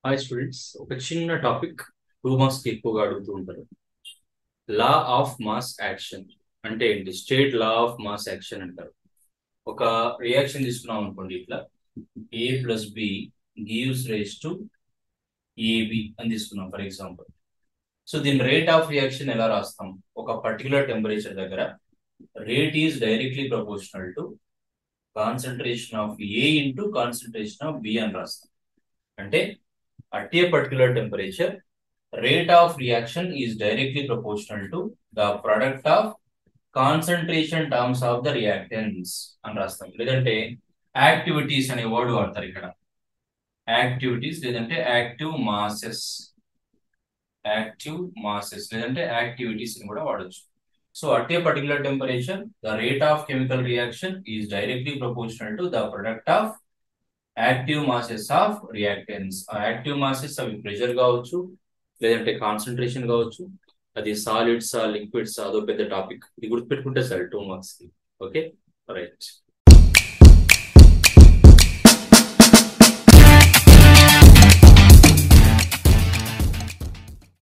Hi students, ఒక చిన్న topic 2 marks కి ఎక్కువగా అడుగుతూ ఉంటారు. లా ఆఫ్ మాస్ యాక్షన్ అంటే ఏంటి? State law of mass action అంటారు. ఒక రియాక్షన్ తీసుకున్నాం అనుకోండి, ఇట్లా A plus B gives rise to AB అని తీసుకున్నాం ఫర్ ఎగ్జాంపుల్. సో దీని రేట్ ఆఫ్ రియాక్షన్ ఎలా రాస్తాం? ఒక పర్టికులర్ టెంపరేచర్ దగ్గర rate is directly proportional to concentration of A into concentration of B అని రాస్తాం. అంటే at a particular temperature, rate of reaction is directly proportional to the product of concentration terms of the reactants అని రాస్తాం. లేదంటే activities అనే word వాడతారు ఇక్కడ. Activities లేదంటే యాక్టివ్ మాసెస్ లేదంటే యాక్టివిటీస్ అని కూడా వాడచ్చు. So at a particular temperature, the rate of chemical reaction is directly proportional to the product of active masses of reactance. ఆ యాక్టివ్ మాసెస్ అవి ప్రెషర్ కావచ్చు, లేదంటే కాన్సన్ట్రేషన్ కావచ్చు. అది సాలిడ్స్ లిక్విడ్స్ అదో పెద్ద టాపిక్. ఇది గుర్తుపెట్టుకుంటే సార్ 2 మార్క్స్ కి. Okay, right.